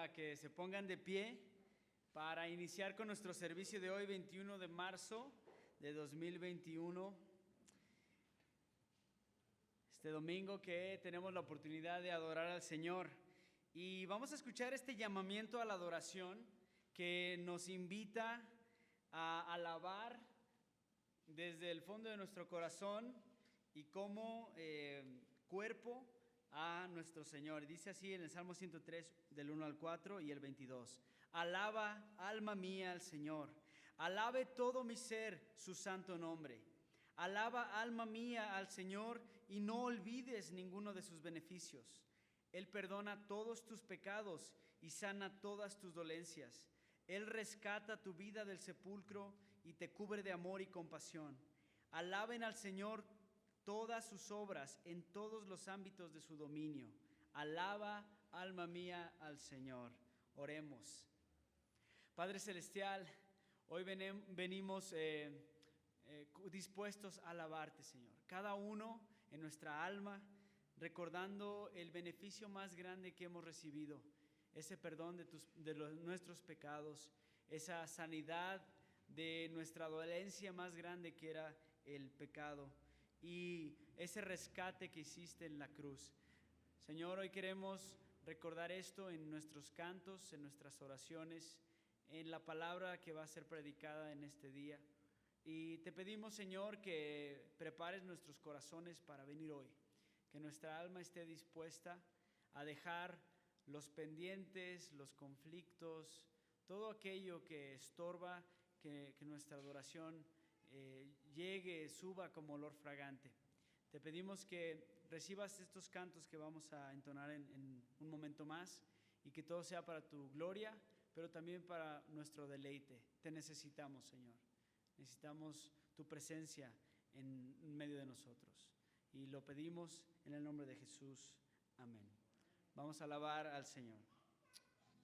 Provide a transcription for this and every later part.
a que se pongan de pie para iniciar con nuestro servicio de hoy, 21 de marzo de 2021. Este domingo que tenemos la oportunidad de adorar al Señor. Y vamos a escuchar este llamamiento a la adoración que nos invita a alabar desde el fondo de nuestro corazón y como cuerpo a nuestro Señor. Dice así en el Salmo 103 del 1 al 4 y el 22. Alaba, alma mía, al Señor. Alabe todo mi ser su santo nombre. Alaba, alma mía, al Señor y no olvides ninguno de sus beneficios. Él perdona todos tus pecados y sana todas tus dolencias. Él rescata tu vida del sepulcro y te cubre de amor y compasión. Alaben al Señor todas sus obras en todos los ámbitos de su dominio. Alaba, alma mía, al Señor. Oremos. Padre Celestial, hoy venimos dispuestos a alabarte, Señor. Cada uno en nuestra alma, recordando el beneficio más grande que hemos recibido, ese perdón de nuestros pecados, esa sanidad de nuestra dolencia más grande que era el pecado y ese rescate que hiciste en la cruz. Señor, hoy queremos recordar esto en nuestros cantos, en nuestras oraciones, en la palabra que va a ser predicada en este día. Y te pedimos, Señor, que prepares nuestros corazones para venir hoy, que nuestra alma esté dispuesta a dejar los pendientes, los conflictos, todo aquello que estorba, que nuestra adoración suba como olor fragante. Te pedimos que recibas estos cantos que vamos a entonar en un momento más y que todo sea para tu gloria, pero también para nuestro deleite. Te necesitamos, Señor. Necesitamos tu presencia en medio de nosotros. Y lo pedimos en el nombre de Jesús. Amén. Vamos a alabar al Señor.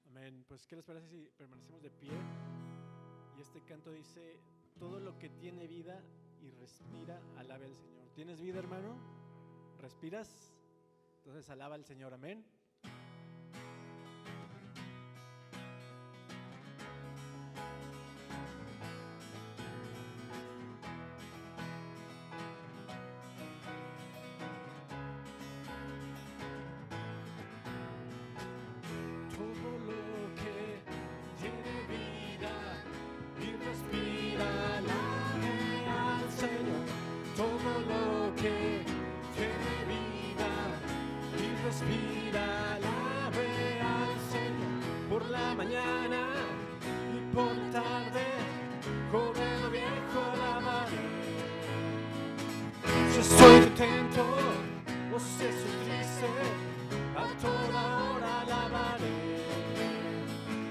Amén. Pues, ¿qué les parece si permanecemos de pie? Y este canto dice: todo lo que tiene vida y respira, alabe al Señor. ¿Tienes vida, hermano? ¿Respiras? Entonces alaba al Señor. Amén. Respira, alabe al Señor por la mañana y por la tarde, corriendo viejo alabaré. Si estoy contento o si estoy triste, a toda hora alabaré.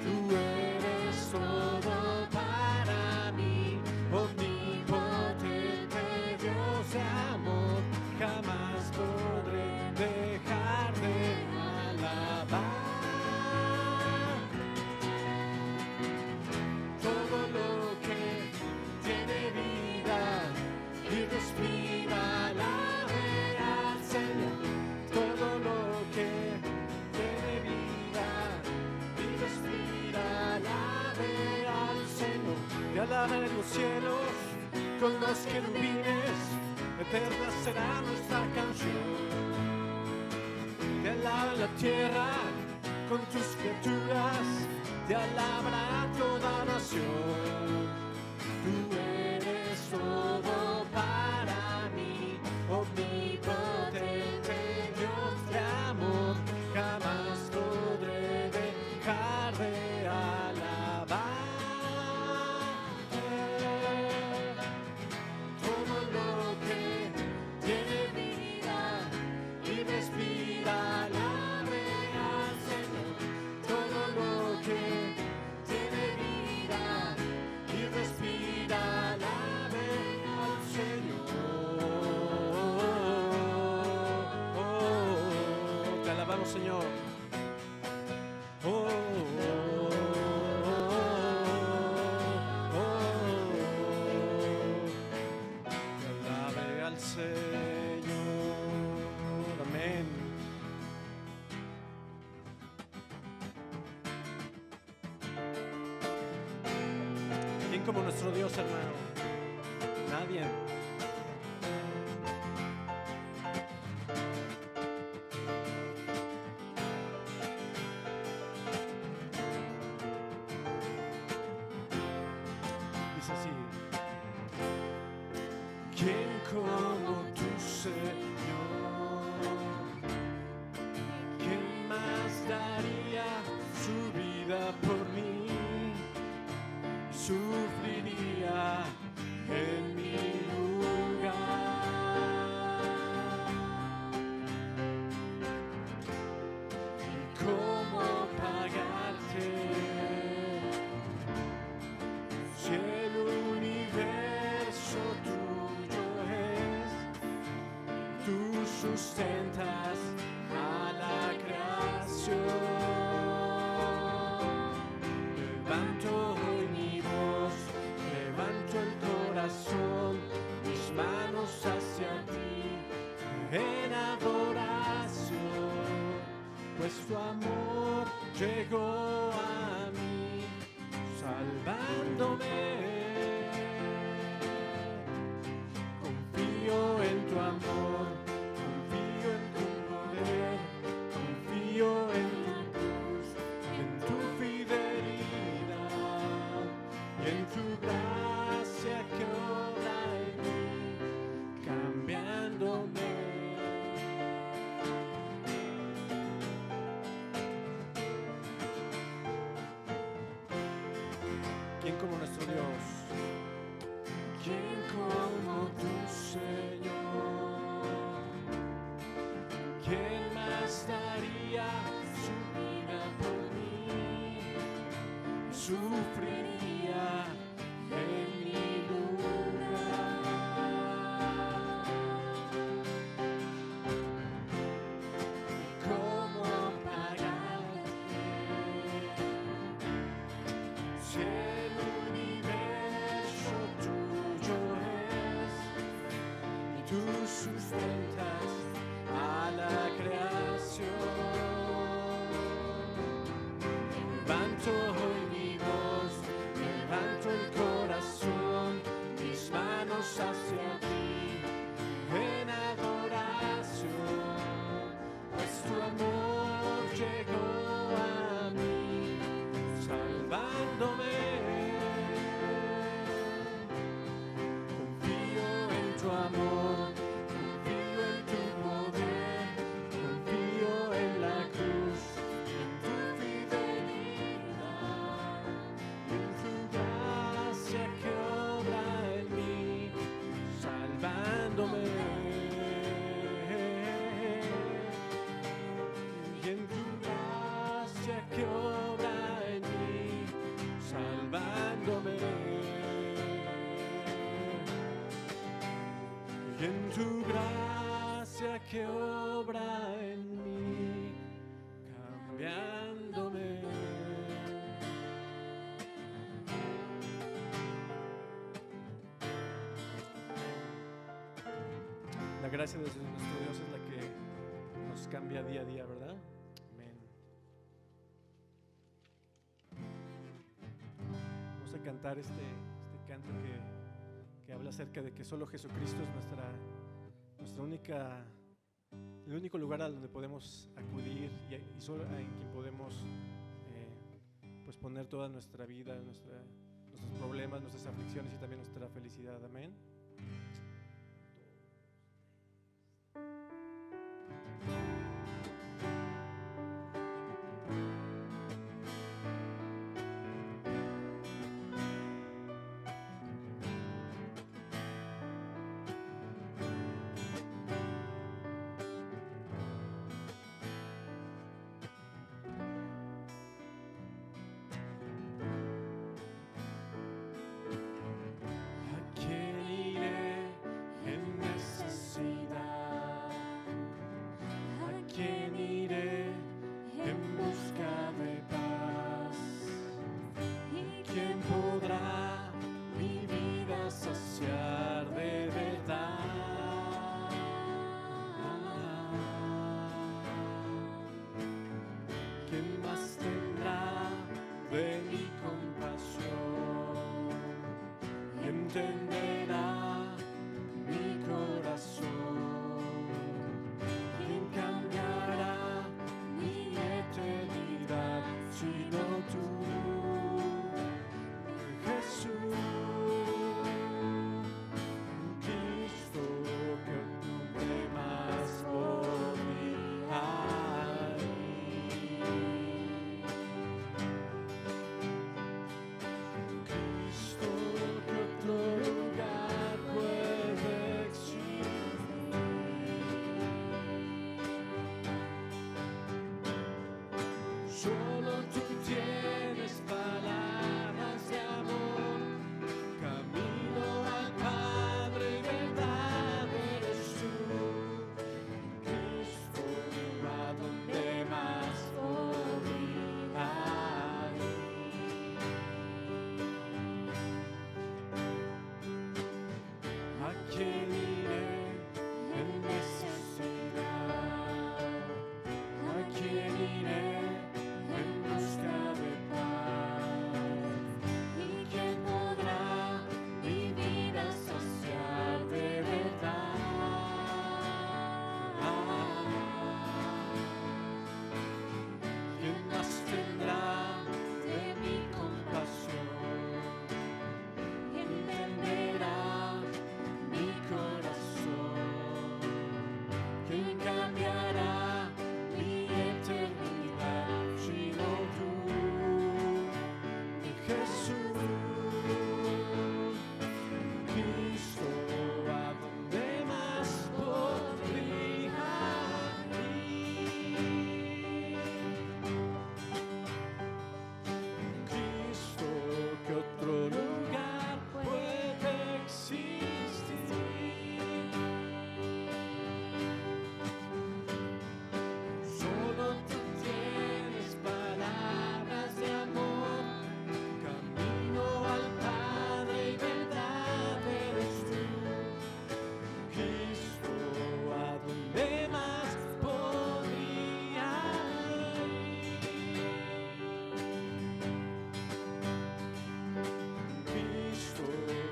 Tú eres todo para mí, omnipotente Dios de amor, jamás podré dejar de alabar. Todo lo que tiene vida y respira, alabe al Señor. Todo lo que tiene vida y respira, alabe al Señor. Te alaben los cielos con los querubines, eterna será nuestra canción. Te alaba la tierra con tus criaturas, te alabará toda nación. Tú eres todo para mí, omnipotente Dios de amor, jamás podré dejar de alabar. Todo lo que tiene vida y respira, alabe al Señor. Todo lo que tiene vida y respira, alabe al Señor. Te alabamos, Señor. Te alabe al Señor. Amén. como nuestro Dios, hermano? Nadie. Dice así. ¿Quién como tu Señor? ¿Quién más daría su vida por mí? Sufriría en mi lugar. ¿Y cómo pagarte si el universo tuyo es? Tú sustentas a la creación. Levanto hoy mi voz, levanto el corazón, mis manos hacia ti en adoración, pues tu amor llegó a mí, salvándome. Confío en tu amor, confío en tu poder, confío en tu cruz, en tu fidelidad y en tu gracia que obra en mí, cambiándome. ¿Quién como nuestro Dios? ¿Quién como tu Señor? ¿Quién más daría su vida por mí? Sufriría en mi lugar. ¿Cómo pagarte si el universo tuyo es y tú sustentas a la creación? Levanto hoy mi voz, levanto el corazón, mis manos hacia ti en adoración, pues tu amor llegó a mí, salvándome. Confío en tu amor, confío en tu poder, confío en la cruz, en tu fidelidad, en tu gracia que obra en mí, salvándome. Y en tu gracia que obra en mí, salvándome. Y en tu gracia que obra en mí, cambiándome. La gracia de nuestro Dios es la que nos cambia día a día, ¿verdad? Amén. Vamos a cantar este canto que habla acerca de que solo Jesucristo es nuestra única, el único lugar a donde podemos acudir y solo en quien podemos pues poner toda nuestra vida, nuestros problemas, nuestras aflicciones y también nuestra felicidad. Amén. ¿A quién entenderá mi corazón? ¿Quién cambiará mi eternidad sino tú, Jesús? Cristo, que nombre más podría ir. Cristo, que otro lugar puede existir. Solo tú tienes palabras de amor, camino al Padre y verdad eres tú. Cristo, ¿a dónde más podría ir? ¿A quién iré en necesidad? ¿A quién iré en busca de paz? ¿Y quién podrá mi vida saciar de verdad? ¿Quién más tendrá de mi compasión? Entenderá mi corazón. ¿Quién cambiará mi eternidad sino tú, Jesús? Cristo, ¿a dónde más podría ir? Cristo, ¿qué otro lugar puede existir? Solo tú tienes palabras de amor, camino al Padre y verdad eres tú. Cristo, ¿a dónde más podría ir? Cristo,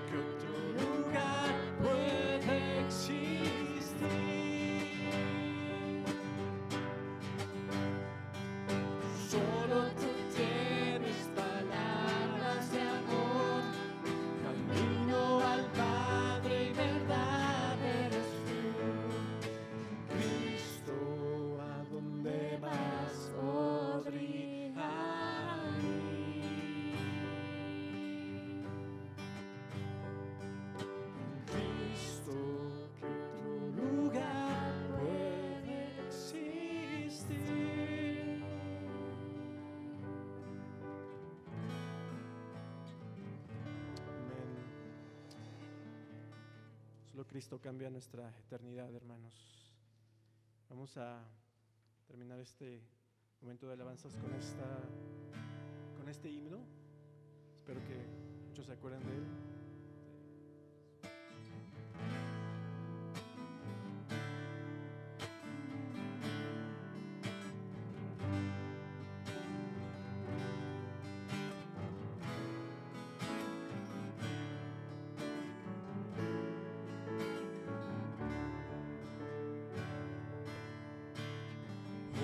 ¿qué otro lugar puede existir? Solo tú tienes palabras de amor, camino al Padre y verdad eres tú. Cristo, ¿a dónde más podría ir? Cristo, ¿qué otro lugar puede existir? Amén. Solo Cristo cambia nuestra eternidad, hermanos. Vamos a terminar este momento de alabanzas con este himno. Espero que muchos se acuerden de él.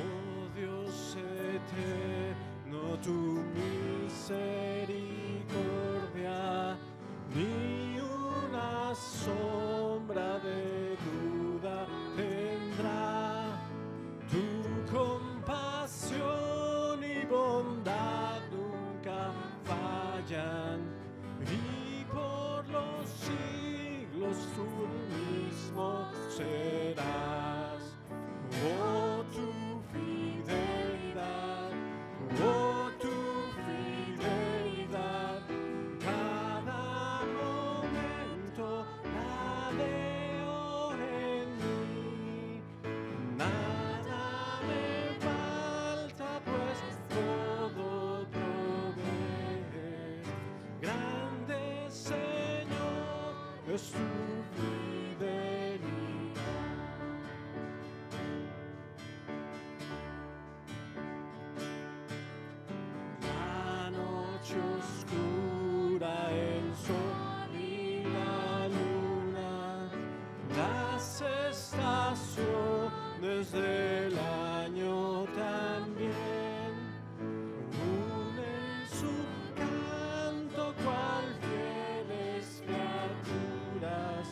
Oh Dios eterno, tu misericordia, ni una sombra de duda tendrá. Tu compasión y bondad nunca fallan, y por los siglos tú mismo serás. Oh, tu fidelidad, oh, tu fidelidad, cada momento la veo en mí. Nada me falta, pues todo provee. Grande Señor es tu fidelidad. La noche oscura, el sol y mes del año también unen su canto cual fieles criaturas,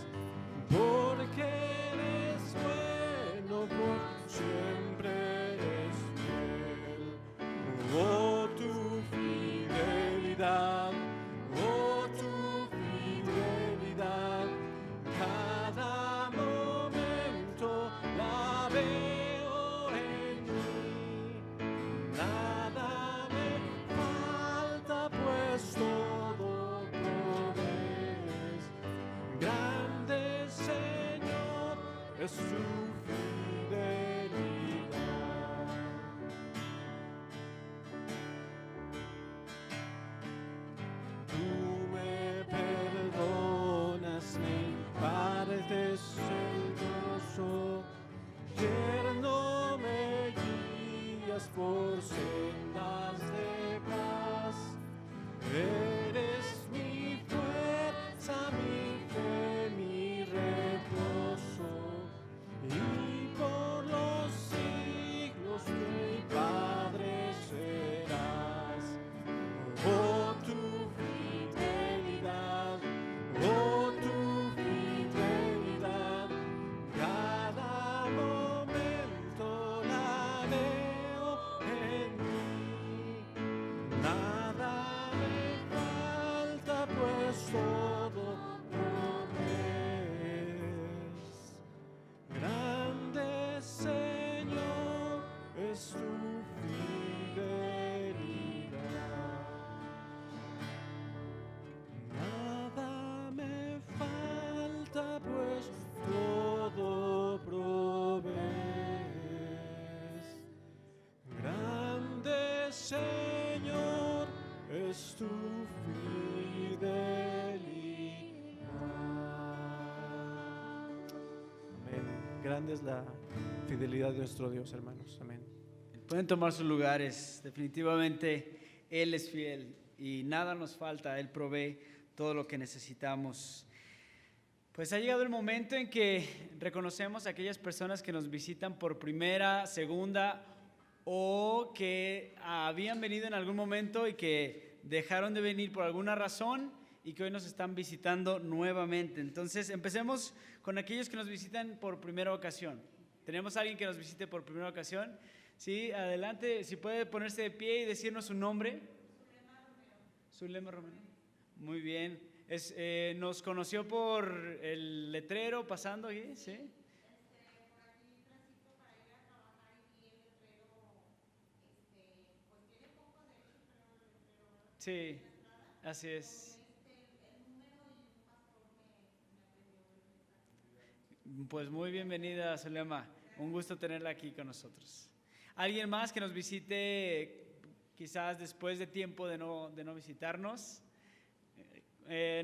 porque eres bueno, por siempre eres fiel. Oh, tu fidelidad, oh, tu fidelidad, cada momento la veo en mí. Nada me falta, pues todo provees. Grande Señor es tu fidelidad. Tú me perdonas, me impartes el gozo, tierno me guías por sendas de paz. Eres mi fuerza, mi fe, mi reposo, y por los siglos mi Padre serás. Oh, tu fidelidad, oh, tu fidelidad, cada momento la veo en mí. Nada me falta, pues todo provees. Grande Señor es tu fidelidad. Nada me falta, pues todo provees. Grande Señor es tu fidelidad. Amén. Grande es la fidelidad de nuestro Dios, hermanos. Amén. Pueden tomar sus lugares. Definitivamente Él es fiel y nada nos falta. Él provee todo lo que necesitamos. Pues ha llegado el momento en que reconocemos a aquellas personas que nos visitan por primera, segunda o que habían venido en algún momento y que dejaron de venir por alguna razón y que hoy nos están visitando nuevamente. Entonces empecemos con aquellos que nos visitan por primera ocasión. ¿Tenemos a alguien que nos visite por primera ocasión? Sí, adelante, si puede ponerse de pie y decirnos su nombre. Zulema Romero. Muy bien. ¿Nos conoció por el letrero pasando aquí? ¿Sí? Sí, así es. Pues muy bienvenida, Zulema. Un gusto tenerla aquí con nosotros. ¿Alguien más que nos visite quizás después de tiempo de no visitarnos?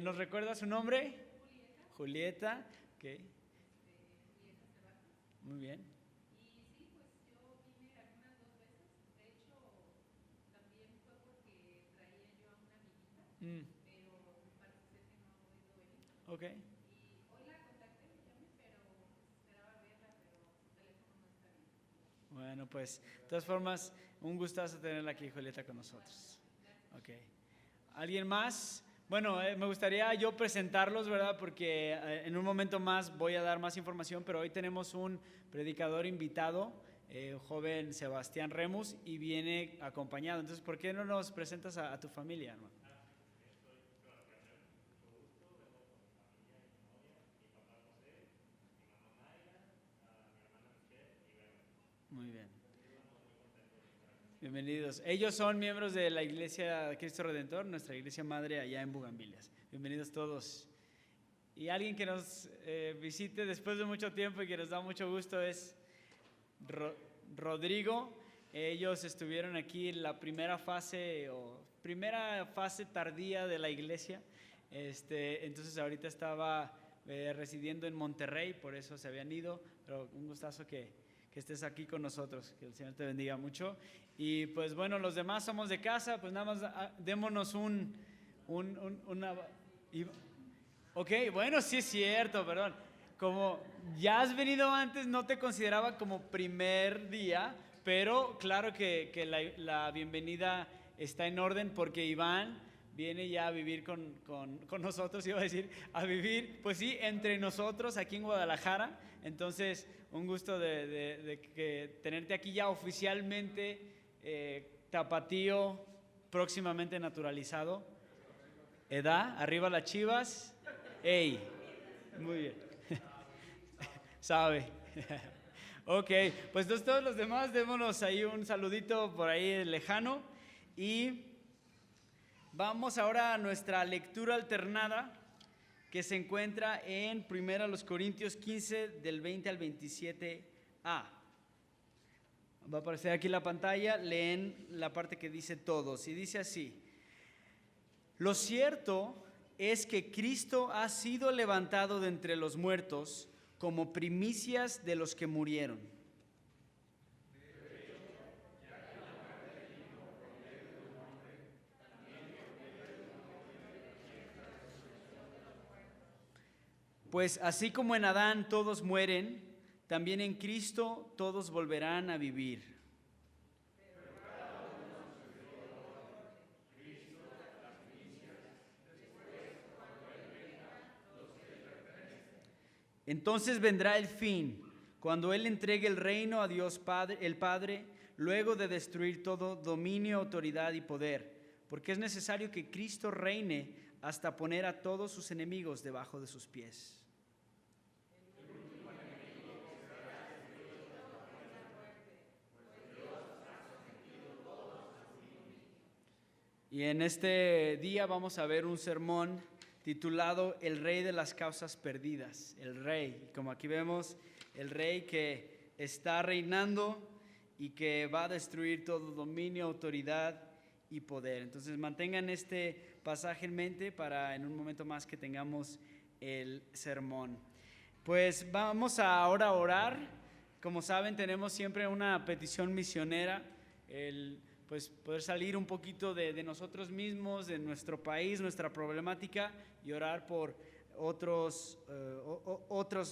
¿Nos recuerda su nombre? Julieta. Ok. Muy bien. Ok. Bueno, pues, de todas formas, un gustazo tenerla aquí, Julieta, con nosotros. Ok. ¿Alguien más? Bueno, me gustaría yo presentarlos, ¿verdad? Porque en un momento más voy a dar más información, pero hoy tenemos un predicador invitado, joven Sebastián Remus, y viene acompañado. Entonces, ¿por qué no nos presentas a tu familia, hermano? Muy bien. Bienvenidos. Ellos son miembros de la Iglesia Cristo Redentor, nuestra iglesia madre allá en Bugambilias. Bienvenidos todos. Y alguien que nos visite después de mucho tiempo y que nos da mucho gusto es Rodrigo. Ellos estuvieron aquí en la primera fase tardía de la iglesia. Entonces ahorita estaba residiendo en Monterrey, por eso se habían ido, pero un gustazo que estés aquí con nosotros, que el Señor te bendiga mucho. Y pues bueno, los demás somos de casa, pues nada más démonos una... Ok, bueno, sí es cierto, perdón. como ya has venido antes, no te consideraba como primer día, pero claro que la bienvenida está en orden porque Iván viene ya a vivir con nosotros, iba a decir, a vivir, pues sí, entre nosotros aquí en Guadalajara. Entonces, un gusto de que tenerte aquí ya oficialmente, tapatío, próximamente naturalizado. Edad, arriba las Chivas. ¡Ey! Muy bien. Sabe. Ok, pues todos los demás, démonos ahí un saludito por ahí lejano. Y vamos ahora a nuestra lectura alternada, que se encuentra en 1 Corintios 15, del 20 al 27a. Va a aparecer aquí la pantalla, leen la parte que dice todos, y dice así: lo cierto es que Cristo ha sido levantado de entre los muertos como primicias de los que murieron. Pues así como en Adán todos mueren, también en Cristo todos volverán a vivir. Entonces vendrá el fin, cuando Él entregue el reino a Dios Padre, el Padre, luego de destruir todo dominio, autoridad y poder, porque es necesario que Cristo reine hasta poner a todos sus enemigos debajo de sus pies. Y en este día vamos a ver un sermón titulado El Rey de las Causas Perdidas. El Rey, como aquí vemos, el Rey que está reinando y que va a destruir todo dominio, autoridad y poder. Entonces mantengan este pasaje en mente para en un momento más que tengamos el sermón. Pues vamos ahora a orar. Como saben, tenemos siempre una petición misionera, pues poder salir un poquito de nosotros mismos, de nuestro país, nuestra problemática, y orar por otros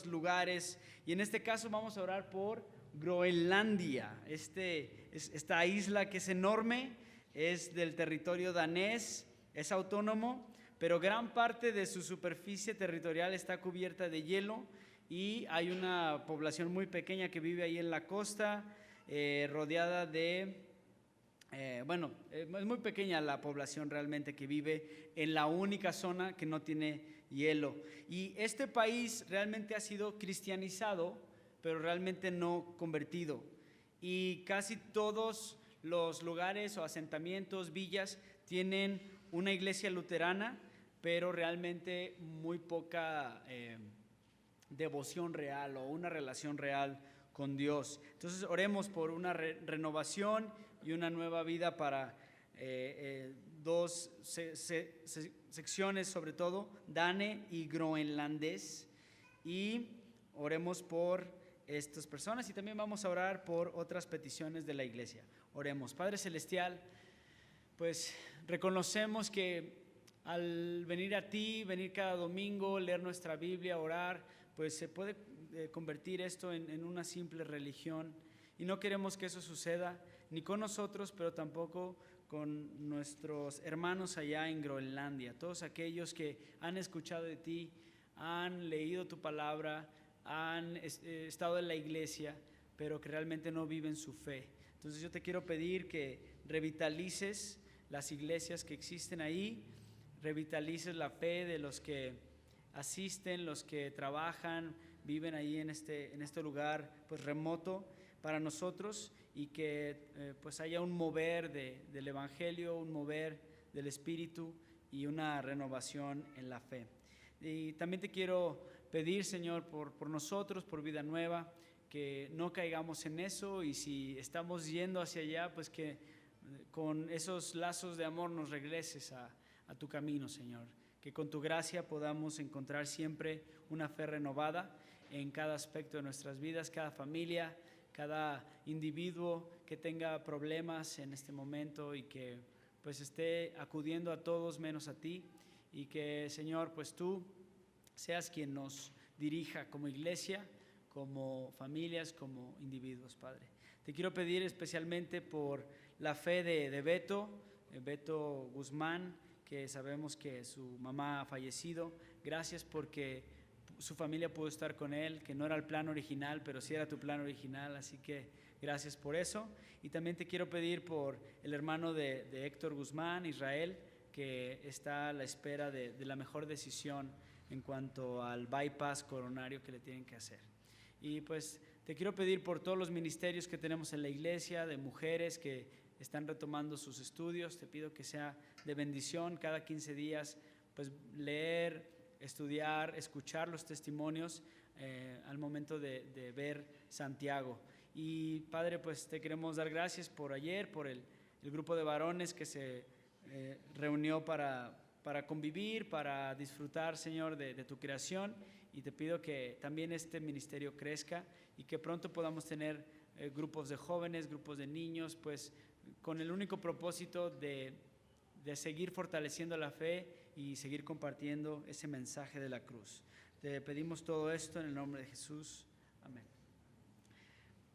lugares. Y en este caso vamos a orar por Groenlandia, esta isla que es enorme, es del territorio danés, es autónomo, pero gran parte de su superficie territorial está cubierta de hielo y hay una población muy pequeña que vive ahí en la costa, rodeada de... es muy pequeña la población realmente que vive en la única zona que no tiene hielo. Y este país realmente ha sido cristianizado, pero realmente no convertido. Y casi todos los lugares o asentamientos, villas, tienen una iglesia luterana, pero realmente muy poca devoción real o una relación real con Dios. Entonces oremos por una renovación y una nueva vida para dos secciones, sobre todo dane y groenlandés, y oremos por estas personas y también vamos a orar por otras peticiones de la iglesia. Oremos. Padre Celestial, pues reconocemos que al venir a ti, venir cada domingo, leer nuestra Biblia, orar, pues se puede convertir esto en una simple religión, y no queremos que eso suceda ni con nosotros, pero tampoco con nuestros hermanos allá en Groenlandia, todos aquellos que han escuchado de ti, han leído tu palabra, han estado en la iglesia, pero que realmente no viven su fe. Entonces yo te quiero pedir que revitalices las iglesias que existen ahí, revitalices la fe de los que asisten, los que trabajan, viven ahí en este lugar pues remoto para nosotros, y que pues haya un mover del evangelio, un mover del espíritu y una renovación en la fe. Y también te quiero pedir, Señor, por nosotros, por Vida Nueva, que no caigamos en eso, y si estamos yendo hacia allá, pues que con esos lazos de amor nos regreses a tu camino, Señor. Que con tu gracia podamos encontrar siempre una fe renovada en cada aspecto de nuestras vidas, cada familia, cada individuo que tenga problemas en este momento, y que pues esté acudiendo a todos menos a ti, y que, Señor, pues tú seas quien nos dirija como iglesia, como familias, como individuos, Padre. Te quiero pedir especialmente por la fe de Beto Guzmán, que sabemos que su mamá ha fallecido. Gracias porque su familia pudo estar con él, que no era el plan original, pero sí era tu plan original, así que gracias por eso. Y también te quiero pedir por el hermano de Héctor Guzmán, Israel, que está a la espera de la mejor decisión en cuanto al bypass coronario que le tienen que hacer. Y pues te quiero pedir por todos los ministerios que tenemos en la iglesia, de mujeres que están retomando sus estudios. Te pido que sea de bendición cada 15 días, pues leer, estudiar, escuchar los testimonios al momento de ver Santiago. Y Padre, pues te queremos dar gracias por ayer, por el grupo de varones que se reunió para convivir, para disfrutar, Señor, de tu creación. Y te pido que también este ministerio crezca y que pronto podamos tener grupos de jóvenes, grupos de niños, pues con el único propósito de seguir fortaleciendo la fe y seguir compartiendo ese mensaje de la cruz. Te pedimos todo esto en el nombre de Jesús. Amén.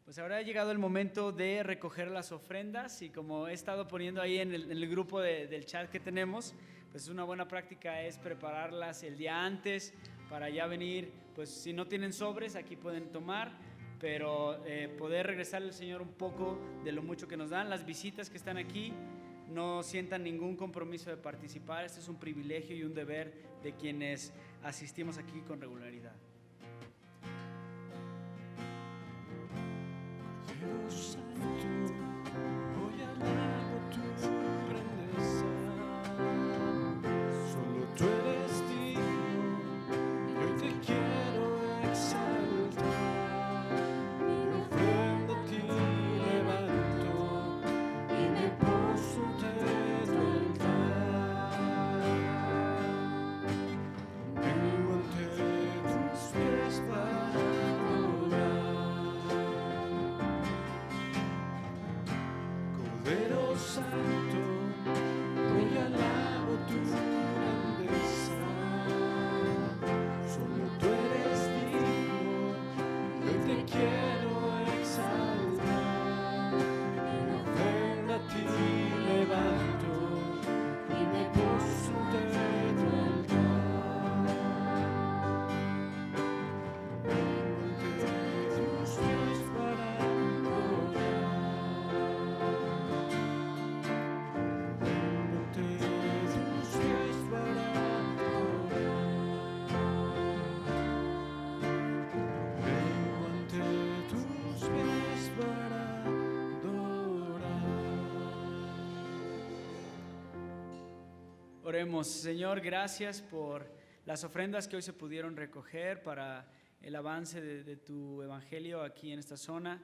Pues ahora ha llegado el momento de recoger las ofrendas, y como he estado poniendo ahí en el grupo del chat que tenemos, pues una buena práctica es prepararlas el día antes para ya venir. Pues si no tienen sobres, aquí pueden tomar, pero poder regresarle al Señor un poco de lo mucho que nos dan. Las visitas que están aquí no sientan ningún compromiso de participar. Este es un privilegio y un deber de quienes asistimos aquí con regularidad. Dios Santo, hoy alabo tu grandeza. Solo tú eres digno y hoy te quiero exaltar. Mi ofrenda a ti levanto y me poso ante tu altar. Vengo ante tus pies para Cordero Santo, hoy alabo tu grandeza. Solo tú eres digno, yo te quiero exaltar. Mi ofrenda a ti levanto y me poso ante tu altar. Vengo ante tus pies para Oremos. Señor, gracias por las ofrendas que hoy se pudieron recoger para el avance de tu evangelio aquí en esta zona.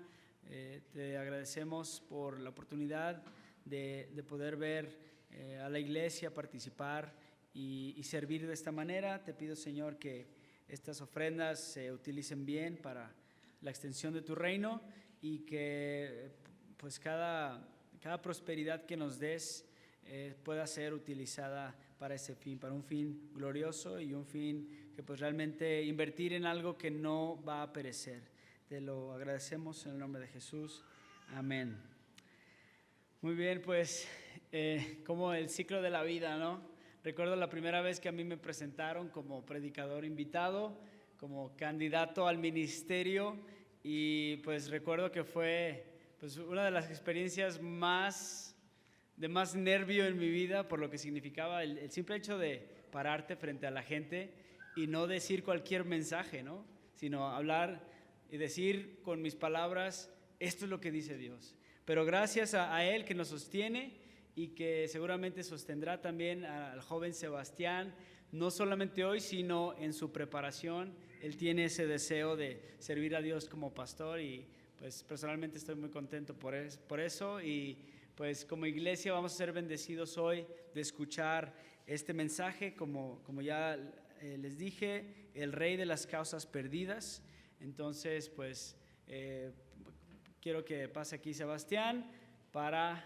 Te agradecemos por la oportunidad de poder ver a la iglesia participar y servir de esta manera. Te pido, Señor, que estas ofrendas se utilicen bien para la extensión de tu reino, y que pues cada prosperidad que nos des pueda ser utilizada para ese fin, para un fin glorioso y un fin que pues realmente invertir en algo que no va a perecer. Te lo agradecemos en el nombre de Jesús. Amén. Muy bien, pues como el ciclo de la vida, ¿no? Recuerdo la primera vez que a mí me presentaron como predicador invitado, como candidato al ministerio, y pues recuerdo que fue pues una de las experiencias de más nervio en mi vida, por lo que significaba el simple hecho de pararte frente a la gente y no decir cualquier mensaje, ¿no? Sino hablar y decir con mis palabras, esto es lo que dice Dios. Pero gracias a Él que nos sostiene y que seguramente sostendrá también al joven Sebastián, no solamente hoy, sino en su preparación. Él tiene ese deseo de servir a Dios como pastor, y pues personalmente estoy muy contento por eso. Y pues como iglesia vamos a ser bendecidos hoy de escuchar este mensaje, como ya les dije, el rey de las causas perdidas. Entonces pues quiero que pase aquí Sebastián para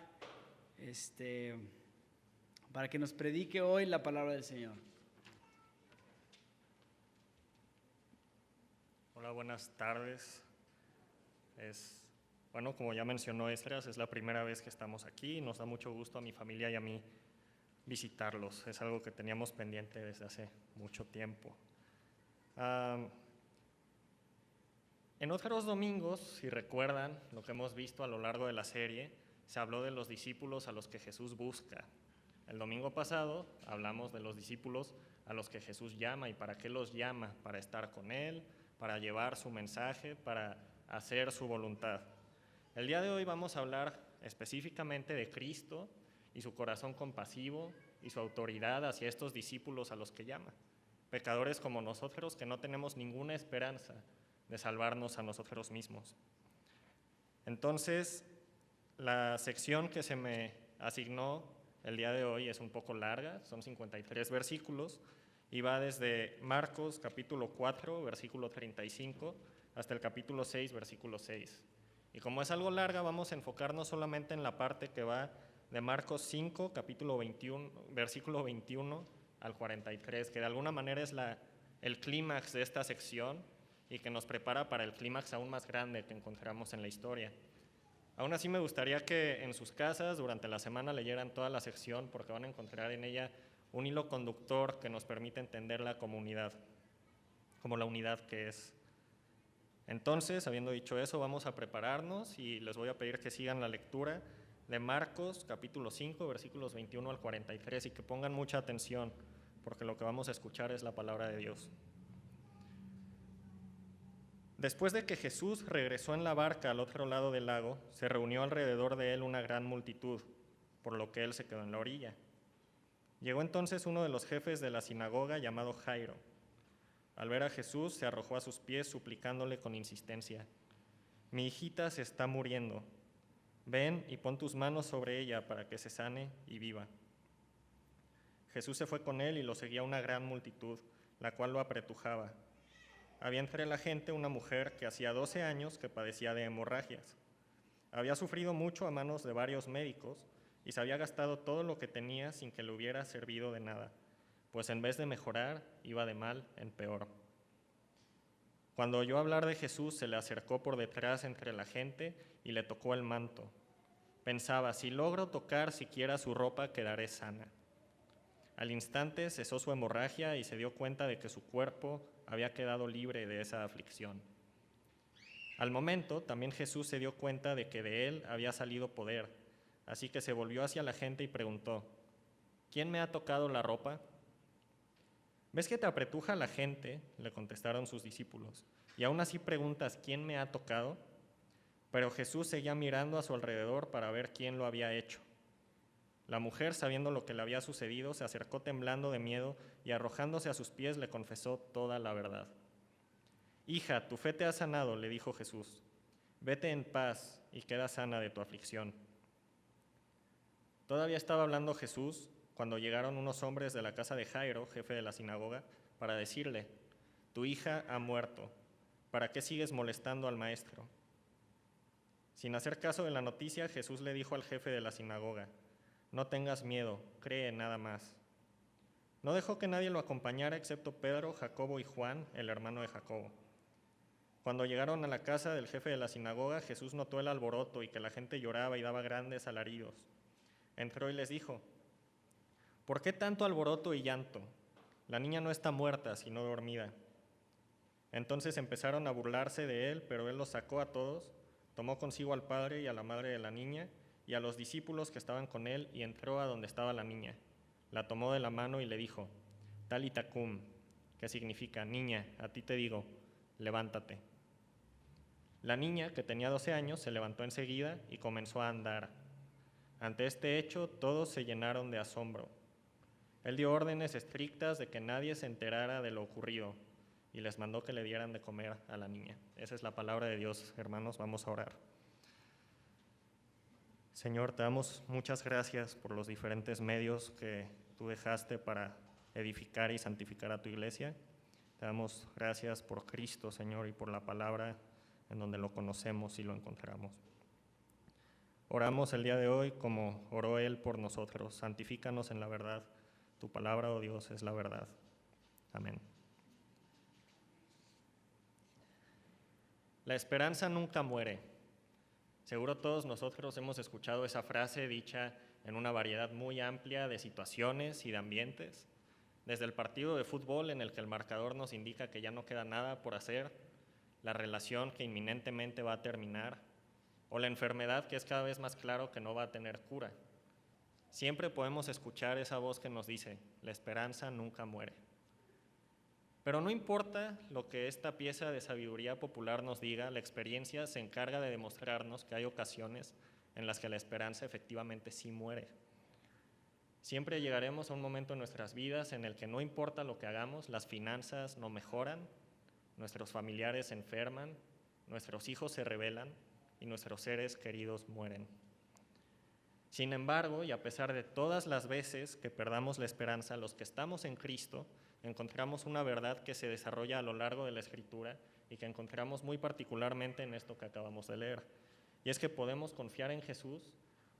que nos predique hoy la palabra del Señor. Hola, buenas tardes. Bueno, como ya mencionó Esdras, es la primera vez que estamos aquí. Nos da mucho gusto a mi familia y a mí visitarlos. Es algo que teníamos pendiente desde hace mucho tiempo. En otros domingos, si recuerdan lo que hemos visto a lo largo de la serie, se habló de los discípulos a los que Jesús busca. El domingo pasado hablamos de los discípulos a los que Jesús llama. ¿Y para qué los llama? Para estar con Él, para llevar su mensaje, para hacer su voluntad. El día de hoy vamos a hablar específicamente de Cristo y su corazón compasivo y su autoridad hacia estos discípulos a los que llama. Pecadores como nosotros que no tenemos ninguna esperanza de salvarnos a nosotros mismos. Entonces, la sección que se me asignó el día de hoy es un poco larga, son 53 versículos, y va desde Marcos capítulo 4, versículo 35, hasta el capítulo 6, versículo 6. Y como es algo larga, vamos a enfocarnos solamente en la parte que va de Marcos 5, capítulo 21, versículo 21 al 43, que de alguna manera es el clímax de esta sección y que nos prepara para el clímax aún más grande que encontramos en la historia. Aún así me gustaría que en sus casas durante la semana leyeran toda la sección, porque van a encontrar en ella un hilo conductor que nos permite entenderla como unidad, como la unidad que es. Entonces, habiendo dicho eso, vamos a prepararnos y les voy a pedir que sigan la lectura de Marcos capítulo 5, versículos 21 al 43, y que pongan mucha atención, porque lo que vamos a escuchar es la palabra de Dios. Después de que Jesús regresó en la barca al otro lado del lago, se reunió alrededor de él una gran multitud, por lo que él se quedó en la orilla. Llegó entonces uno de los jefes de la sinagoga llamado Jairo. Al ver a Jesús, se arrojó a sus pies suplicándole con insistencia: «Mi hijita se está muriendo. Ven y pon tus manos sobre ella para que se sane y viva». Jesús se fue con él y lo seguía una gran multitud, la cual lo apretujaba. Había entre la gente una mujer que hacía 12 años que padecía de hemorragias. Había sufrido mucho a manos de varios médicos y se había gastado todo lo que tenía sin que le hubiera servido de nada, pues en vez de mejorar, iba de mal en peor. Cuando oyó hablar de Jesús, se le acercó por detrás entre la gente y le tocó el manto. Pensaba: si logro tocar siquiera su ropa, quedaré sana. Al instante cesó su hemorragia y se dio cuenta de que su cuerpo había quedado libre de esa aflicción. Al momento, también Jesús se dio cuenta de que de él había salido poder, así que se volvió hacia la gente y preguntó: ¿quién me ha tocado la ropa? ¿Ves que te apretuja la gente?, le contestaron sus discípulos, y aún así preguntas: ¿quién me ha tocado? Pero Jesús seguía mirando a su alrededor para ver quién lo había hecho. La mujer, sabiendo lo que le había sucedido, se acercó temblando de miedo y arrojándose a sus pies le confesó toda la verdad. «Hija, tu fe te ha sanado», le dijo Jesús. «Vete en paz y queda sana de tu aflicción». Todavía estaba hablando Jesús cuando llegaron unos hombres de la casa de Jairo, jefe de la sinagoga, para decirle: «Tu hija ha muerto. ¿Para qué sigues molestando al maestro?». Sin hacer caso de la noticia, Jesús le dijo al jefe de la sinagoga: «No tengas miedo, cree nada más». No dejó que nadie lo acompañara excepto Pedro, Jacobo y Juan, el hermano de Jacobo. Cuando llegaron a la casa del jefe de la sinagoga, Jesús notó el alboroto y que la gente lloraba y daba grandes alaridos. Entró y les dijo: «¿Por qué tanto alboroto y llanto? La niña no está muerta, sino dormida». Entonces empezaron a burlarse de él, pero él los sacó a todos, tomó consigo al padre y a la madre de la niña y a los discípulos que estaban con él y entró a donde estaba la niña. La tomó de la mano y le dijo: «Talita cum», que significa: «Niña, a ti te digo, levántate». La niña, que tenía 12 años, se levantó enseguida y comenzó a andar. Ante este hecho, todos se llenaron de asombro. Él dio órdenes estrictas de que nadie se enterara de lo ocurrido y les mandó que le dieran de comer a la niña. Esa es la palabra de Dios, hermanos. Vamos a orar. Señor, te damos muchas gracias por los diferentes medios que tú dejaste para edificar y santificar a tu iglesia. Te damos gracias por Cristo, Señor, y por la palabra en donde lo conocemos y lo encontramos. Oramos el día de hoy como oró Él por nosotros. Santifícanos en la verdad. Tu palabra, oh Dios, es la verdad. Amén. La esperanza nunca muere. Seguro todos nosotros hemos escuchado esa frase dicha en una variedad muy amplia de situaciones y de ambientes, desde el partido de fútbol en el que el marcador nos indica que ya no queda nada por hacer, la relación que inminentemente va a terminar, o la enfermedad que es cada vez más claro que no va a tener cura. Siempre podemos escuchar esa voz que nos dice, la esperanza nunca muere. Pero no importa lo que esta pieza de sabiduría popular nos diga, la experiencia se encarga de demostrarnos que hay ocasiones en las que la esperanza efectivamente sí muere. Siempre llegaremos a un momento en nuestras vidas en el que no importa lo que hagamos, las finanzas no mejoran, nuestros familiares se enferman, nuestros hijos se rebelan y nuestros seres queridos mueren. Sin embargo, y a pesar de todas las veces que perdamos la esperanza, los que estamos en Cristo, encontramos una verdad que se desarrolla a lo largo de la Escritura y que encontramos muy particularmente en esto que acabamos de leer. Y es que podemos confiar en Jesús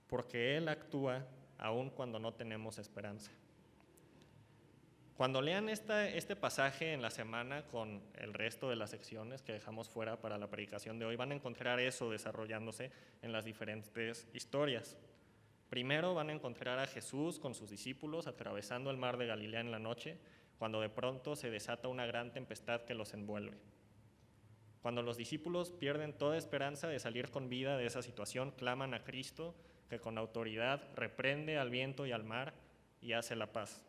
porque Él actúa aun cuando no tenemos esperanza. Cuando lean este pasaje en la semana con el resto de las secciones que dejamos fuera para la predicación de hoy, van a encontrar eso desarrollándose en las diferentes historias. Primero van a encontrar a Jesús con sus discípulos atravesando el mar de Galilea en la noche, cuando de pronto se desata una gran tempestad que los envuelve. Cuando los discípulos pierden toda esperanza de salir con vida de esa situación, claman a Cristo, que con autoridad reprende al viento y al mar y hace la paz.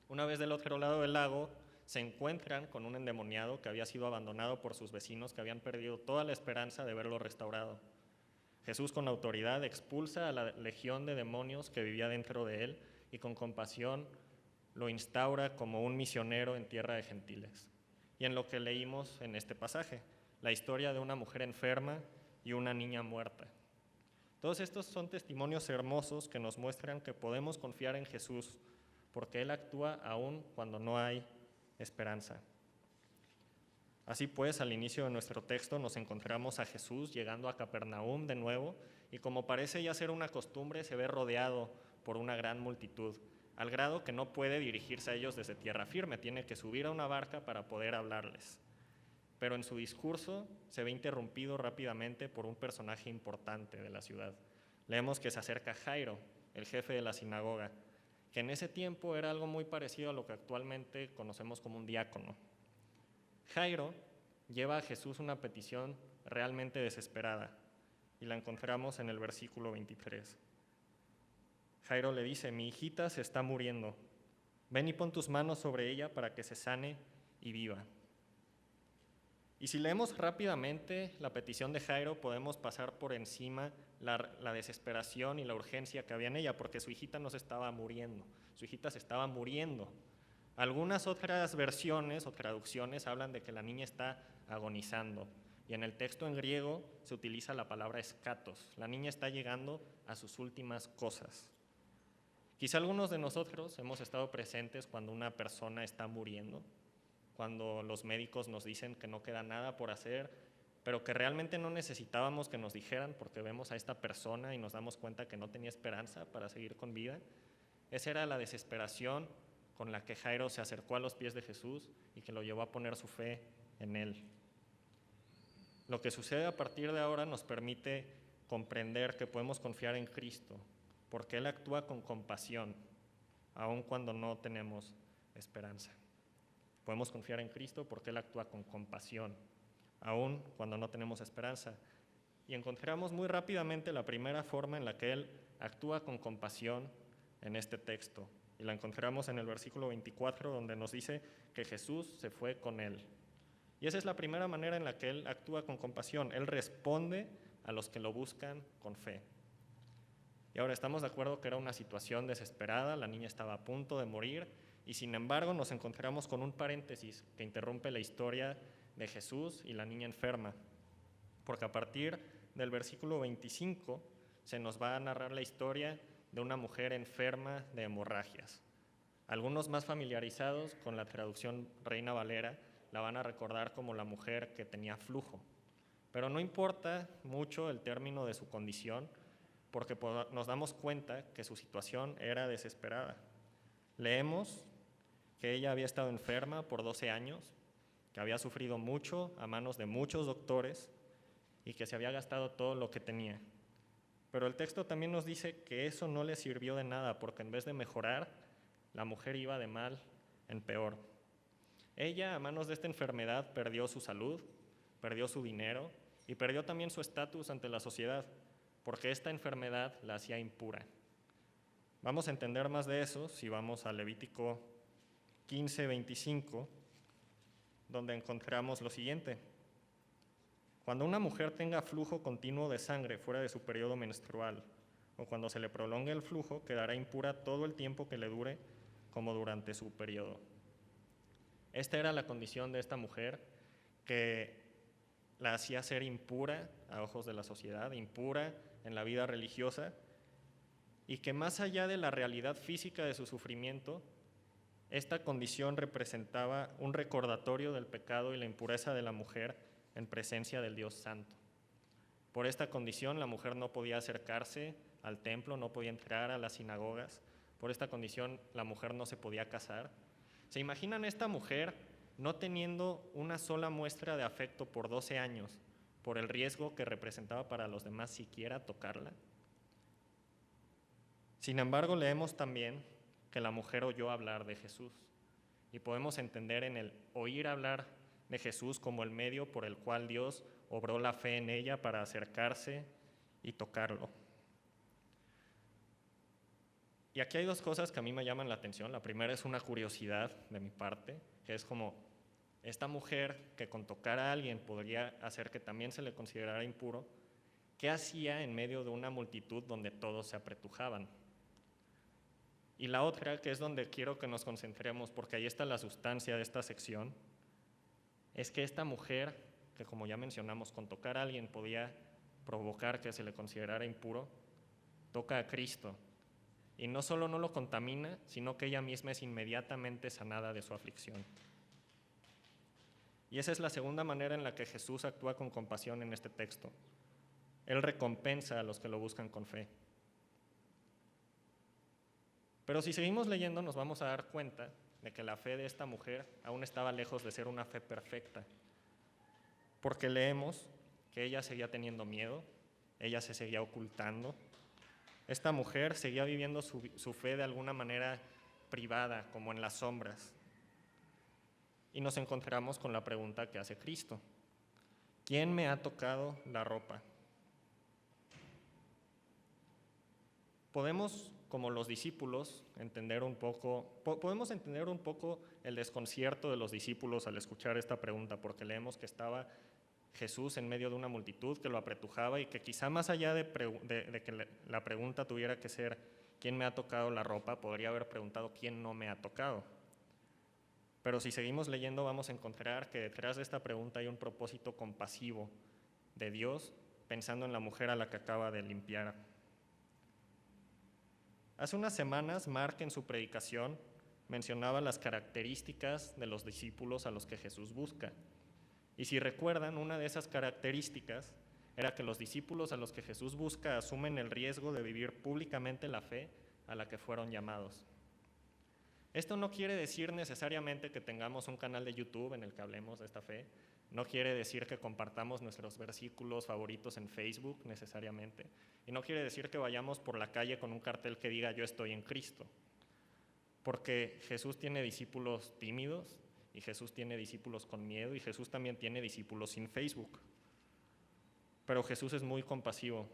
Una vez del otro lado del lago, se encuentran con un endemoniado que había sido abandonado por sus vecinos, que habían perdido toda la esperanza de verlo restaurado. Jesús con autoridad expulsa a la legión de demonios que vivía dentro de él y con compasión lo instaura como un misionero en tierra de gentiles. Y en lo que leímos en este pasaje, la historia de una mujer enferma y una niña muerta. Todos estos son testimonios hermosos que nos muestran que podemos confiar en Jesús porque Él actúa aún cuando no hay esperanza. Así pues, al inicio de nuestro texto nos encontramos a Jesús llegando a Capernaum de nuevo y como parece ya ser una costumbre, se ve rodeado por una gran multitud, al grado que no puede dirigirse a ellos desde tierra firme, tiene que subir a una barca para poder hablarles. Pero en su discurso se ve interrumpido rápidamente por un personaje importante de la ciudad. Leemos que se acerca Jairo, el jefe de la sinagoga, que en ese tiempo era algo muy parecido a lo que actualmente conocemos como un diácono. Jairo lleva a Jesús una petición realmente desesperada y la encontramos en el versículo 23. Jairo le dice, mi hijita se está muriendo, ven y pon tus manos sobre ella para que se sane y viva. Y si leemos rápidamente la petición de Jairo, podemos pasar por encima la desesperación y la urgencia que había en ella, porque su hijita no se estaba muriendo, su hijita se estaba muriendo. Algunas otras versiones o traducciones hablan de que la niña está agonizando, y en el texto en griego se utiliza la palabra escatos, la niña está llegando a sus últimas cosas. Quizá algunos de nosotros hemos estado presentes cuando una persona está muriendo, cuando los médicos nos dicen que no queda nada por hacer, pero que realmente no necesitábamos que nos dijeran porque vemos a esta persona y nos damos cuenta que no tenía esperanza para seguir con vida. Esa era la desesperación con la que Jairo se acercó a los pies de Jesús y que lo llevó a poner su fe en él. Lo que sucede a partir de ahora nos permite comprender que podemos confiar en Cristo, porque Él actúa con compasión, aun cuando no tenemos esperanza. Podemos confiar en Cristo porque Él actúa con compasión, aun cuando no tenemos esperanza. Y encontramos muy rápidamente la primera forma en la que Él actúa con compasión en este texto. Y la encontramos en el versículo 24, donde nos dice que Jesús se fue con Él. Y esa es la primera manera en la que Él actúa con compasión. Él responde a los que lo buscan con fe. Y ahora estamos de acuerdo que era una situación desesperada, la niña estaba a punto de morir, y sin embargo nos encontramos con un paréntesis que interrumpe la historia de Jesús y la niña enferma, porque a partir del versículo 25 se nos va a narrar la historia de una mujer enferma de hemorragias. Algunos más familiarizados con la traducción Reina Valera la van a recordar como la mujer que tenía flujo, pero no importa mucho el término de su condición, porque nos damos cuenta que su situación era desesperada. Leemos que ella había estado enferma por 12 años, que había sufrido mucho a manos de muchos doctores y que se había gastado todo lo que tenía. Pero el texto también nos dice que eso no le sirvió de nada, porque en vez de mejorar, la mujer iba de mal en peor. Ella, a manos de esta enfermedad, perdió su salud, perdió su dinero y perdió también su estatus ante la sociedad, porque esta enfermedad la hacía impura. Vamos a entender más de eso si vamos a Levítico 15:25, donde encontramos lo siguiente. Cuando una mujer tenga flujo continuo de sangre fuera de su periodo menstrual, o cuando se le prolongue el flujo, quedará impura todo el tiempo que le dure, como durante su periodo. Esta era la condición de esta mujer, que la hacía ser impura a ojos de la sociedad, impura en la vida religiosa, y que más allá de la realidad física de su sufrimiento, esta condición representaba un recordatorio del pecado y la impureza de la mujer en presencia del Dios Santo. Por esta condición, la mujer no podía acercarse al templo, no podía entrar a las sinagogas. Por esta condición, la mujer no se podía casar. ¿Se imaginan esta mujer no teniendo una sola muestra de afecto por 12 años, por el riesgo que representaba para los demás siquiera tocarla? Sin embargo, leemos también que la mujer oyó hablar de Jesús, y podemos entender en el oír hablar de Jesús como el medio por el cual Dios obró la fe en ella para acercarse y tocarlo. Y aquí hay dos cosas que a mí me llaman la atención. La primera es una curiosidad de mi parte, que es como esta mujer que con tocar a alguien podría hacer que también se le considerara impuro, ¿qué hacía en medio de una multitud donde todos se apretujaban? Y la otra, que es donde quiero que nos concentremos, porque ahí está la sustancia de esta sección, es que esta mujer, que como ya mencionamos, con tocar a alguien podía provocar que se le considerara impuro, toca a Cristo. Y no solo no lo contamina, sino que ella misma es inmediatamente sanada de su aflicción. Y esa es la segunda manera en la que Jesús actúa con compasión en este texto. Él recompensa a los que lo buscan con fe. Pero si seguimos leyendo, nos vamos a dar cuenta de que la fe de esta mujer aún estaba lejos de ser una fe perfecta, porque leemos que ella seguía teniendo miedo, ella se seguía ocultando. Esta mujer seguía viviendo su fe de alguna manera privada, como en las sombras. Y nos encontramos con la pregunta que hace Cristo: ¿quién me ha tocado la ropa? Podemos, como los discípulos, podemos entender un poco el desconcierto de los discípulos al escuchar esta pregunta, porque leemos que estaba Jesús en medio de una multitud que lo apretujaba y que quizá más allá de que la pregunta tuviera que ser ¿quién me ha tocado la ropa?, podría haber preguntado ¿quién no me ha tocado? Pero si seguimos leyendo vamos a encontrar que detrás de esta pregunta hay un propósito compasivo de Dios, pensando en la mujer a la que acaba de limpiar. Hace unas semanas, Mark en su predicación mencionaba las características de los discípulos a los que Jesús busca. Y si recuerdan, una de esas características era que los discípulos a los que Jesús busca asumen el riesgo de vivir públicamente la fe a la que fueron llamados. Esto no quiere decir necesariamente que tengamos un canal de YouTube en el que hablemos de esta fe, no quiere decir que compartamos nuestros versículos favoritos en Facebook necesariamente, y no quiere decir que vayamos por la calle con un cartel que diga yo estoy en Cristo, porque Jesús tiene discípulos tímidos, y Jesús tiene discípulos con miedo, y Jesús también tiene discípulos sin Facebook. Pero Jesús es muy compasivo,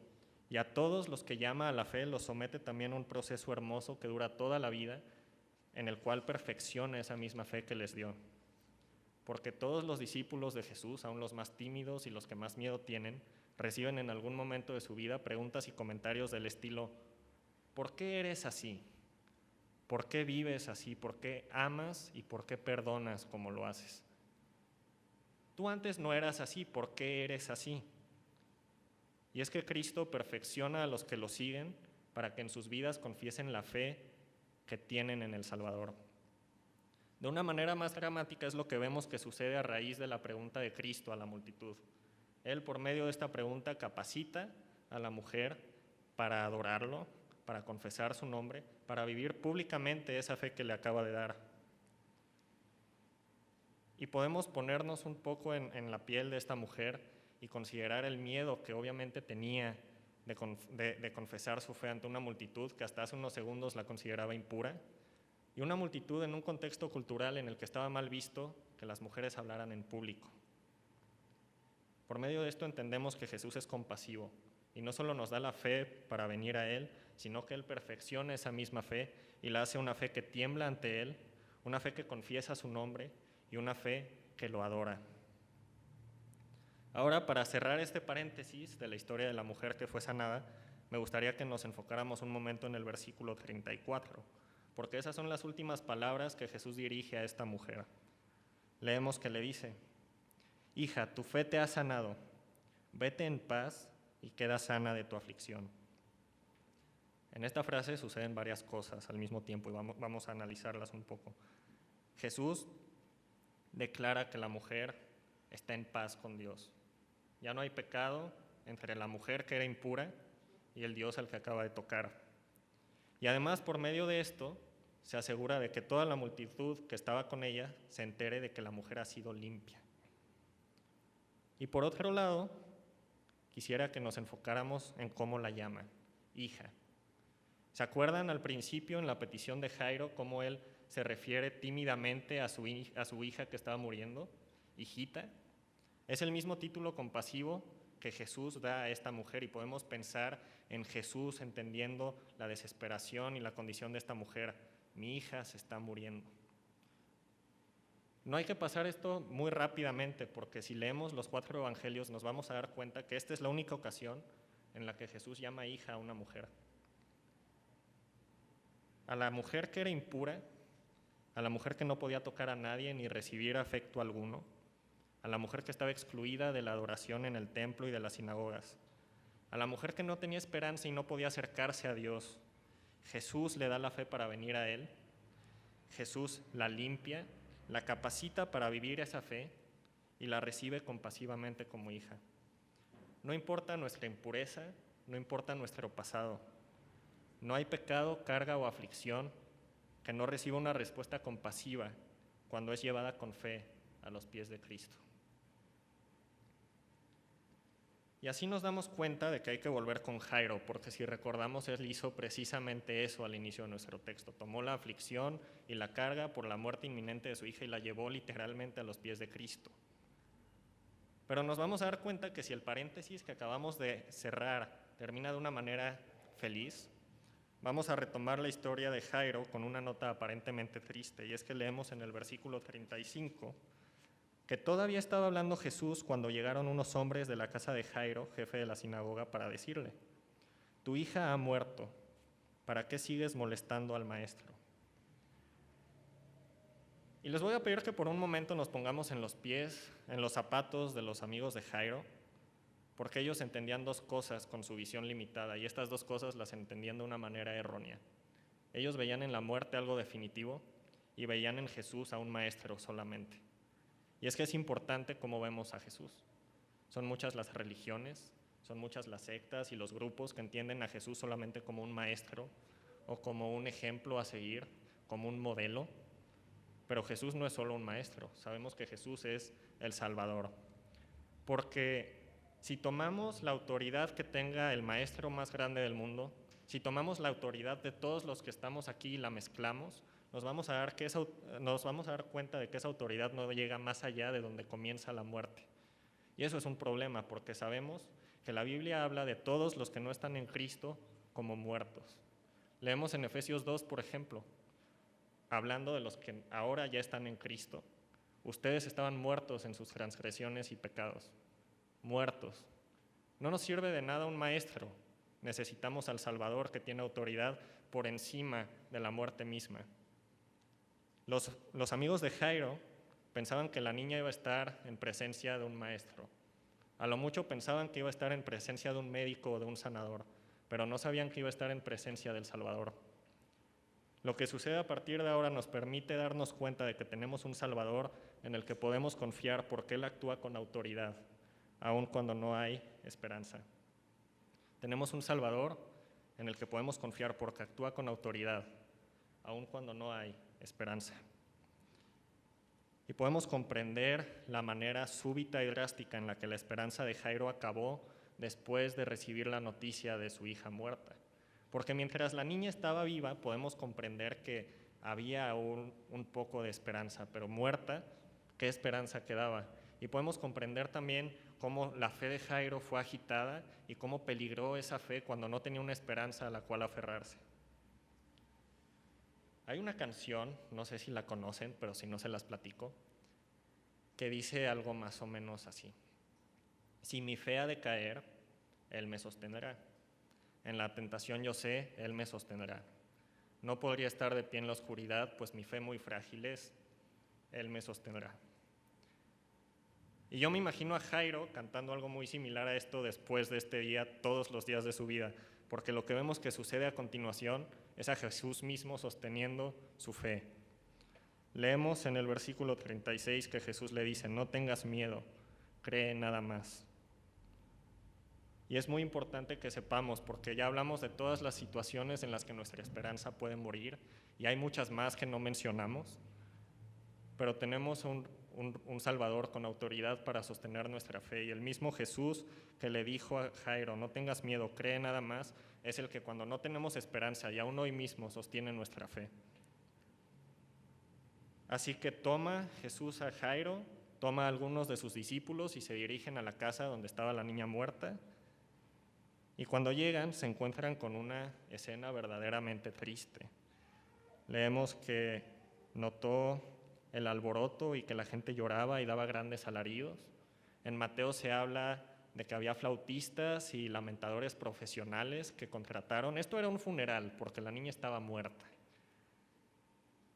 y a todos los que llama a la fe los somete también a un proceso hermoso que dura toda la vida, en el cual perfecciona esa misma fe que les dio. Porque todos los discípulos de Jesús, aun los más tímidos y los que más miedo tienen, reciben en algún momento de su vida preguntas y comentarios del estilo: ¿por qué eres así? ¿Por qué vives así? ¿Por qué amas y por qué perdonas como lo haces? Tú antes no eras así, ¿por qué eres así? Y es que Cristo perfecciona a los que lo siguen para que en sus vidas confiesen la fe que tienen en el Salvador. De una manera más dramática es lo que vemos que sucede a raíz de la pregunta de Cristo a la multitud. Él, por medio de esta pregunta, capacita a la mujer para adorarlo, para confesar su nombre, para vivir públicamente esa fe que le acaba de dar. Y podemos ponernos un poco en la piel de esta mujer y considerar el miedo que obviamente tenía de confesar su fe ante una multitud que hasta hace unos segundos la consideraba impura, y una multitud en un contexto cultural en el que estaba mal visto que las mujeres hablaran en público. Por medio de esto entendemos que Jesús es compasivo y no solo nos da la fe para venir a Él, sino que Él perfecciona esa misma fe y la hace una fe que tiembla ante Él, una fe que confiesa su nombre y una fe que lo adora. Ahora, para cerrar este paréntesis de la historia de la mujer que fue sanada, me gustaría que nos enfocáramos un momento en el versículo 34, porque esas son las últimas palabras que Jesús dirige a esta mujer. Leemos que le dice: hija, tu fe te ha sanado, vete en paz y queda sana de tu aflicción. En esta frase suceden varias cosas al mismo tiempo y vamos a analizarlas un poco. Jesús declara que la mujer está en paz con Dios. Ya no hay pecado entre la mujer que era impura y el Dios al que acaba de tocar. Y además, por medio de esto, se asegura de que toda la multitud que estaba con ella se entere de que la mujer ha sido limpia. Y por otro lado, quisiera que nos enfocáramos en cómo la llama, hija. ¿Se acuerdan al principio en la petición de Jairo cómo él se refiere tímidamente a su hija que estaba muriendo? Hijita. Es el mismo título compasivo que Jesús da a esta mujer y podemos pensar en Jesús entendiendo la desesperación y la condición de esta mujer. Mi hija se está muriendo. No hay que pasar esto muy rápidamente porque si leemos los 4 evangelios nos vamos a dar cuenta que esta es la única ocasión en la que Jesús llama hija a una mujer. A la mujer que era impura, a la mujer que no podía tocar a nadie ni recibir afecto alguno, a la mujer que estaba excluida de la adoración en el templo y de las sinagogas, a la mujer que no tenía esperanza y no podía acercarse a Dios, Jesús le da la fe para venir a Él, Jesús la limpia, la capacita para vivir esa fe y la recibe compasivamente como hija. No importa nuestra impureza, no importa nuestro pasado, no hay pecado, carga o aflicción que no reciba una respuesta compasiva cuando es llevada con fe a los pies de Cristo. Y así nos damos cuenta de que hay que volver con Jairo, porque si recordamos, él hizo precisamente eso al inicio de nuestro texto. Tomó la aflicción y la carga por la muerte inminente de su hija y la llevó literalmente a los pies de Cristo. Pero nos vamos a dar cuenta que si el paréntesis que acabamos de cerrar termina de una manera feliz, vamos a retomar la historia de Jairo con una nota aparentemente triste, y es que leemos en el versículo 35 que todavía estaba hablando Jesús cuando llegaron unos hombres de la casa de Jairo, jefe de la sinagoga, para decirle: tu hija ha muerto, ¿para qué sigues molestando al maestro? Y les voy a pedir que por un momento nos pongamos en los pies, en los zapatos de los amigos de Jairo, porque ellos entendían 2 cosas con su visión limitada, y estas 2 cosas las entendían de una manera errónea. Ellos veían en la muerte algo definitivo y veían en Jesús a un maestro solamente. Y es que es importante cómo vemos a Jesús. Son muchas las religiones, son muchas las sectas y los grupos que entienden a Jesús solamente como un maestro o como un ejemplo a seguir, como un modelo. Pero Jesús no es solo un maestro, sabemos que Jesús es el Salvador. Porque si tomamos la autoridad que tenga el maestro más grande del mundo, si tomamos la autoridad de todos los que estamos aquí y la mezclamos, nos vamos a dar cuenta de que esa autoridad no llega más allá de donde comienza la muerte. Y eso es un problema, porque sabemos que la Biblia habla de todos los que no están en Cristo como muertos. Leemos en Efesios 2, por ejemplo, hablando de los que ahora ya están en Cristo. Ustedes estaban muertos en sus transgresiones y pecados. Muertos. No nos sirve de nada un maestro. Necesitamos al Salvador que tiene autoridad por encima de la muerte misma. Los amigos de Jairo pensaban que la niña iba a estar en presencia de un maestro. A lo mucho pensaban que iba a estar en presencia de un médico o de un sanador, pero no sabían que iba a estar en presencia del Salvador. Lo que sucede a partir de ahora nos permite darnos cuenta de que tenemos un Salvador en el que podemos confiar porque Él actúa con autoridad, aun cuando no hay esperanza. Tenemos un Salvador en el que podemos confiar porque actúa con autoridad, aun cuando no hay esperanza. Y podemos comprender la manera súbita y drástica en la que la esperanza de Jairo acabó después de recibir la noticia de su hija muerta. Porque mientras la niña estaba viva, podemos comprender que había aún un poco de esperanza, pero muerta, ¿qué esperanza quedaba? Y podemos comprender también cómo la fe de Jairo fue agitada y cómo peligró esa fe cuando no tenía una esperanza a la cual aferrarse. Hay una canción, no sé si la conocen, pero si no se las platico, que dice algo más o menos así: si mi fe ha de caer, Él me sostendrá. En la tentación yo sé, Él me sostendrá. No podría estar de pie en la oscuridad, pues mi fe muy frágil es, Él me sostendrá. Y yo me imagino a Jairo cantando algo muy similar a esto después de este día, todos los días de su vida, porque lo que vemos que sucede a continuación es a Jesús mismo sosteniendo su fe. Leemos en el versículo 36 que Jesús le dice: no tengas miedo, cree nada más. Y es muy importante que sepamos, porque ya hablamos de todas las situaciones en las que nuestra esperanza puede morir, y hay muchas más que no mencionamos, pero tenemos un Salvador con autoridad para sostener nuestra fe, y el mismo Jesús que le dijo a Jairo: no tengas miedo, cree nada más, es el que cuando no tenemos esperanza y aún hoy mismo sostiene nuestra fe. Así que toma Jesús a Jairo, toma a algunos de sus discípulos y se dirigen a la casa donde estaba la niña muerta. Y cuando llegan se encuentran con una escena verdaderamente triste. Leemos que notó el alboroto y que la gente lloraba y daba grandes alaridos. En Mateo se habla de que había flautistas y lamentadores profesionales que contrataron. Esto era un funeral porque la niña estaba muerta.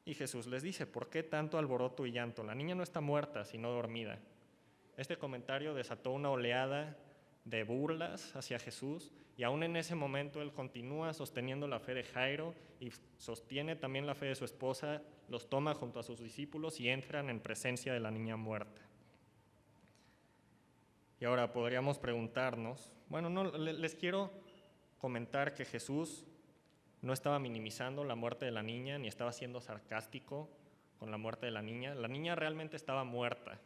Y Jesús les dice: ¿por qué tanto alboroto y llanto? La niña no está muerta, sino dormida. Este comentario desató una oleada de burlas hacia Jesús, y aún en ese momento él continúa sosteniendo la fe de Jairo y sostiene también la fe de su esposa, los toma junto a sus discípulos y entran en presencia de la niña muerta. Y ahora podríamos preguntarnos, les quiero comentar que Jesús no estaba minimizando la muerte de la niña ni estaba siendo sarcástico con la muerte de la niña. La niña realmente estaba muerta,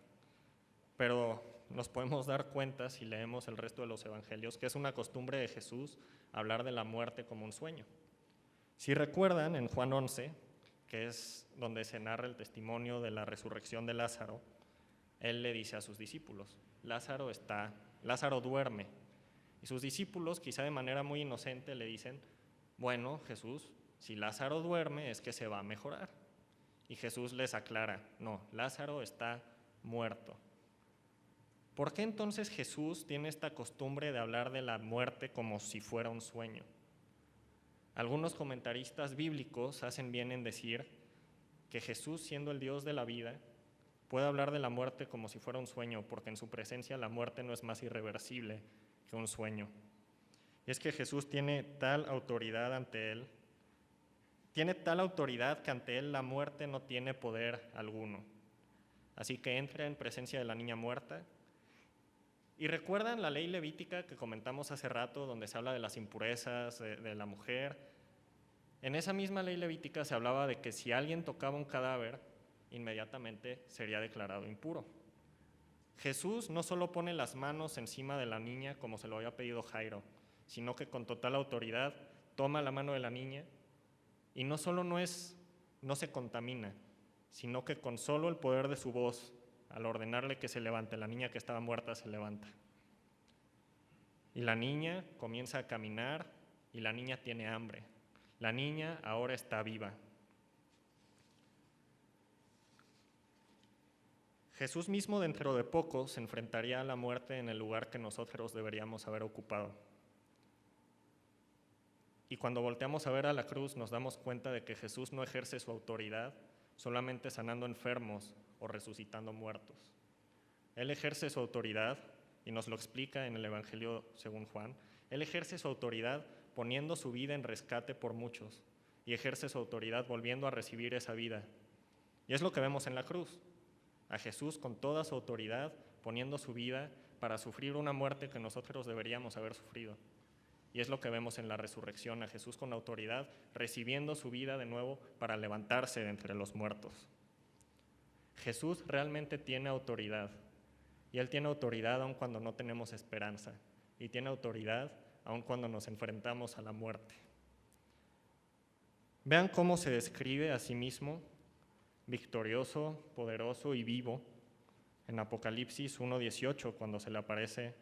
pero nos podemos dar cuenta, si leemos el resto de los evangelios, que es una costumbre de Jesús hablar de la muerte como un sueño. Si recuerdan, en Juan 11, que es donde se narra el testimonio de la resurrección de Lázaro, él le dice a sus discípulos: Lázaro duerme. Y sus discípulos, quizá de manera muy inocente, le dicen: bueno, Jesús, si Lázaro duerme es que se va a mejorar. Y Jesús les aclara: no, Lázaro está muerto. ¿Por qué entonces Jesús tiene esta costumbre de hablar de la muerte como si fuera un sueño? Algunos comentaristas bíblicos hacen bien en decir que Jesús, siendo el Dios de la vida, puede hablar de la muerte como si fuera un sueño, porque en su presencia la muerte no es más irreversible que un sueño. Y es que Jesús tiene tal autoridad ante él, que ante él la muerte no tiene poder alguno. Así que entra en presencia de la niña muerta. Y recuerdan la ley levítica que comentamos hace rato, donde se habla de las impurezas de la mujer. En esa misma ley levítica se hablaba de que si alguien tocaba un cadáver, inmediatamente sería declarado impuro. Jesús no solo pone las manos encima de la niña como se lo había pedido Jairo, sino que con total autoridad toma la mano de la niña y no solo no se contamina, sino que con solo el poder de su voz, al ordenarle que se levante, la niña que estaba muerta se levanta. Y la niña comienza a caminar y la niña tiene hambre. La niña ahora está viva. Jesús mismo dentro de poco se enfrentaría a la muerte en el lugar que nosotros deberíamos haber ocupado. Y cuando volteamos a ver a la cruz nos damos cuenta de que Jesús no ejerce su autoridad solamente sanando enfermos o resucitando muertos. Él ejerce su autoridad, y nos lo explica en el Evangelio según Juan, él ejerce su autoridad poniendo su vida en rescate por muchos, y ejerce su autoridad volviendo a recibir esa vida. Y es lo que vemos en la cruz, a Jesús con toda su autoridad poniendo su vida para sufrir una muerte que nosotros deberíamos haber sufrido. Y es lo que vemos en la resurrección, a Jesús con autoridad recibiendo su vida de nuevo para levantarse de entre los muertos. Jesús realmente tiene autoridad, y Él tiene autoridad aun cuando no tenemos esperanza, y tiene autoridad aun cuando nos enfrentamos a la muerte. Vean cómo se describe a sí mismo, victorioso, poderoso y vivo, en Apocalipsis 1:18, cuando se le aparece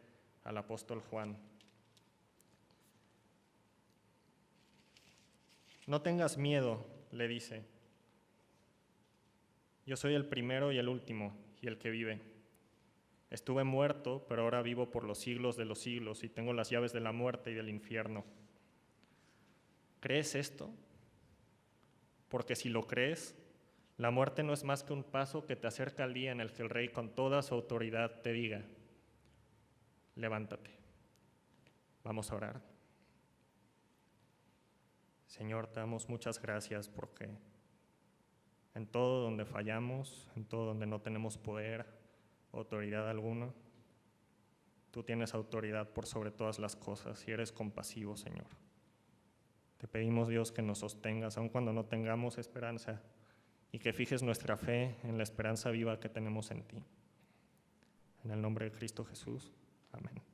al apóstol Juan. No tengas miedo, le dice. Yo soy el primero y el último, y el que vive. Estuve muerto, pero ahora vivo por los siglos de los siglos, y tengo las llaves de la muerte y del infierno. ¿Crees esto? Porque si lo crees, la muerte no es más que un paso que te acerca al día en el que el Rey con toda su autoridad te diga: levántate. Vamos a orar. Señor, te damos muchas gracias porque en todo donde fallamos, en todo donde no tenemos poder, autoridad alguna, tú tienes autoridad por sobre todas las cosas y eres compasivo, Señor. Te pedimos, Dios, que nos sostengas aun cuando no tengamos esperanza y que fijes nuestra fe en la esperanza viva que tenemos en ti. En el nombre de Cristo Jesús. Amén.